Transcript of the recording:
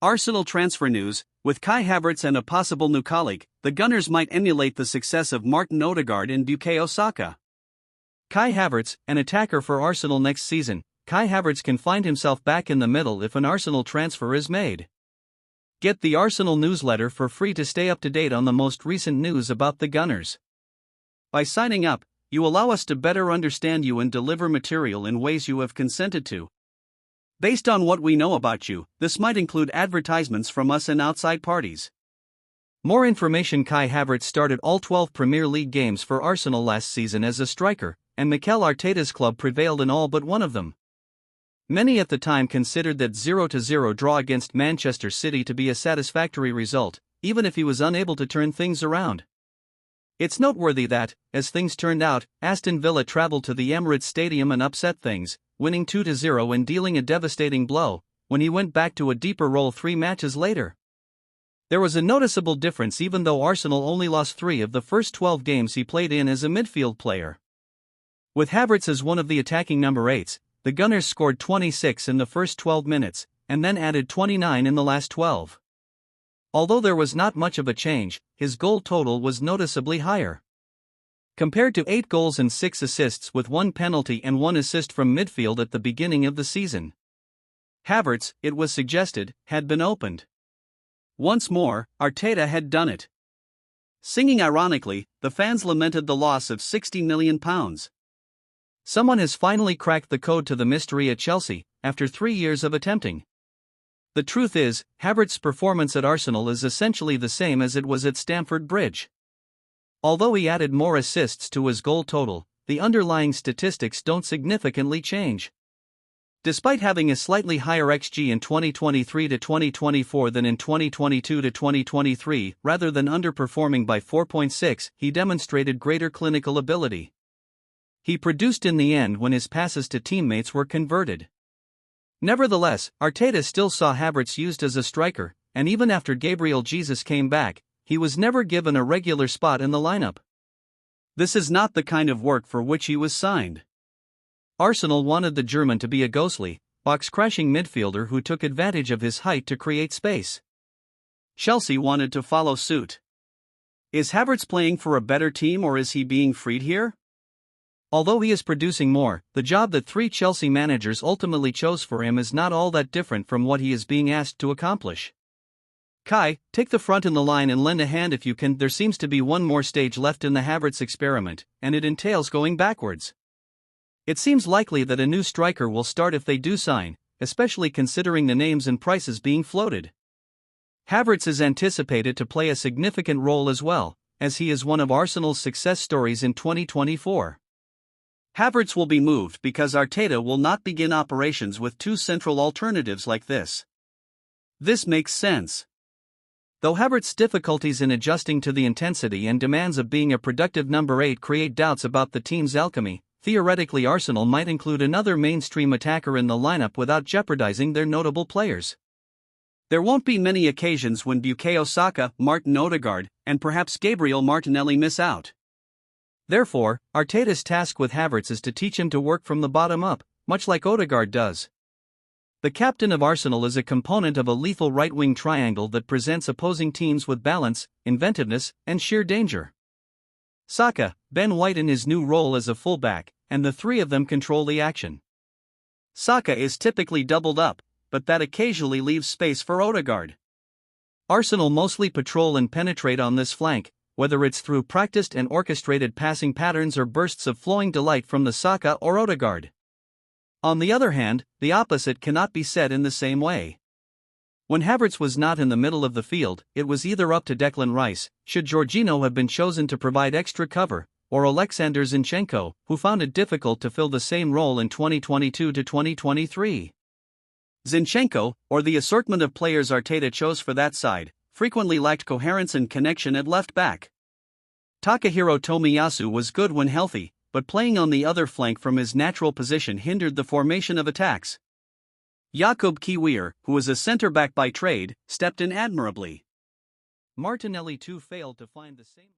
Arsenal transfer news: with Kai Havertz and a possible new colleague, the Gunners might emulate the success of Martin Odegaard and Bukayo Saka. Kai Havertz, an attacker for Arsenal next season. Kai Havertz can find himself back in the middle if an Arsenal transfer is made. Get the Arsenal newsletter for free to stay up to date on the most recent news about the Gunners. By signing up, you allow us to better understand you and deliver material in ways you have consented to. Based on what we know about you, this might include advertisements from us and outside parties. More information: Kai Havertz started all 12 Premier League games for Arsenal last season as a striker, and Mikel Arteta's club prevailed in all but one of them. Many at the time considered that 0-0 draw against Manchester City to be a satisfactory result, even if he was unable to turn things around. It's noteworthy that, as things turned out, Aston Villa travelled to the Emirates Stadium and upset things, winning 2-0 and dealing a devastating blow when he went back to a deeper role 3 matches later. There was a noticeable difference even though Arsenal only lost 3 of the first 12 games he played in as a midfield player. With Havertz as one of the attacking number 8s, the Gunners scored 26 in the first 12 minutes, and then added 29 in the last 12. Although there was not much of a change, his goal total was noticeably higher. Compared to 8 goals and 6 assists with 1 penalty and 1 assist from midfield at the beginning of the season. Havertz, it was suggested, had been opened. Once more, Arteta had done it. Singing ironically, the fans lamented the loss of £60 million. Someone has finally cracked the code to the mystery at Chelsea, after 3 years of attempting. The truth is, Havertz's performance at Arsenal is essentially the same as it was at Stamford Bridge. Although he added more assists to his goal total, the underlying statistics don't significantly change. Despite having a slightly higher XG in 2023 to 2024 than in 2022 to 2023, rather than underperforming by 4.6, he demonstrated greater clinical ability. He produced in the end when his passes to teammates were converted. Nevertheless, Arteta still saw Havertz used as a striker, and even after Gabriel Jesus came back, he was never given a regular spot in the lineup. This is not the kind of work for which he was signed. Arsenal wanted the German to be a ghostly, box-crashing midfielder who took advantage of his height to create space. Chelsea wanted to follow suit. Is Havertz playing for a better team or is he being freed here? Although he is producing more, the job that 3 Chelsea managers ultimately chose for him is not all that different from what he is being asked to accomplish. Kai, take the front in the line and lend a hand if you can. There seems to be one more stage left in the Havertz experiment, and it entails going backwards. It seems likely that a new striker will start if they do sign, especially considering the names and prices being floated. Havertz is anticipated to play a significant role as well, as he is one of Arsenal's success stories in 2024. Havertz will be moved because Arteta will not begin operations with 2 central alternatives like this. This makes sense. Though Havertz's difficulties in adjusting to the intensity and demands of being a productive number 8 create doubts about the team's alchemy, theoretically Arsenal might include another mainstream attacker in the lineup without jeopardizing their notable players. There won't be many occasions when Bukayo Saka, Martin Odegaard, and perhaps Gabriel Martinelli miss out. Therefore, Arteta's task with Havertz is to teach him to work from the bottom up, much like Odegaard does. The captain of Arsenal is a component of a lethal right-wing triangle that presents opposing teams with balance, inventiveness, and sheer danger. Saka, Ben White in his new role as a fullback, and the 3 of them control the action. Saka is typically doubled up, but that occasionally leaves space for Odegaard. Arsenal mostly patrol and penetrate on this flank, whether it's through practiced and orchestrated passing patterns or bursts of flowing delight from the Saka or Odegaard. On the other hand, the opposite cannot be said in the same way. When Havertz was not in the middle of the field, it was either up to Declan Rice, should Jorginho have been chosen to provide extra cover, or Alexander Zinchenko, who found it difficult to fill the same role in 2022 to 2023. Zinchenko, or the assortment of players Arteta chose for that side, frequently lacked coherence and connection at left back. Takahiro Tomiyasu was good when healthy, but playing on the other flank from his natural position hindered the formation of attacks. Jakub Kiwior, who is a centre-back by trade, stepped in admirably. Martinelli too failed to find the same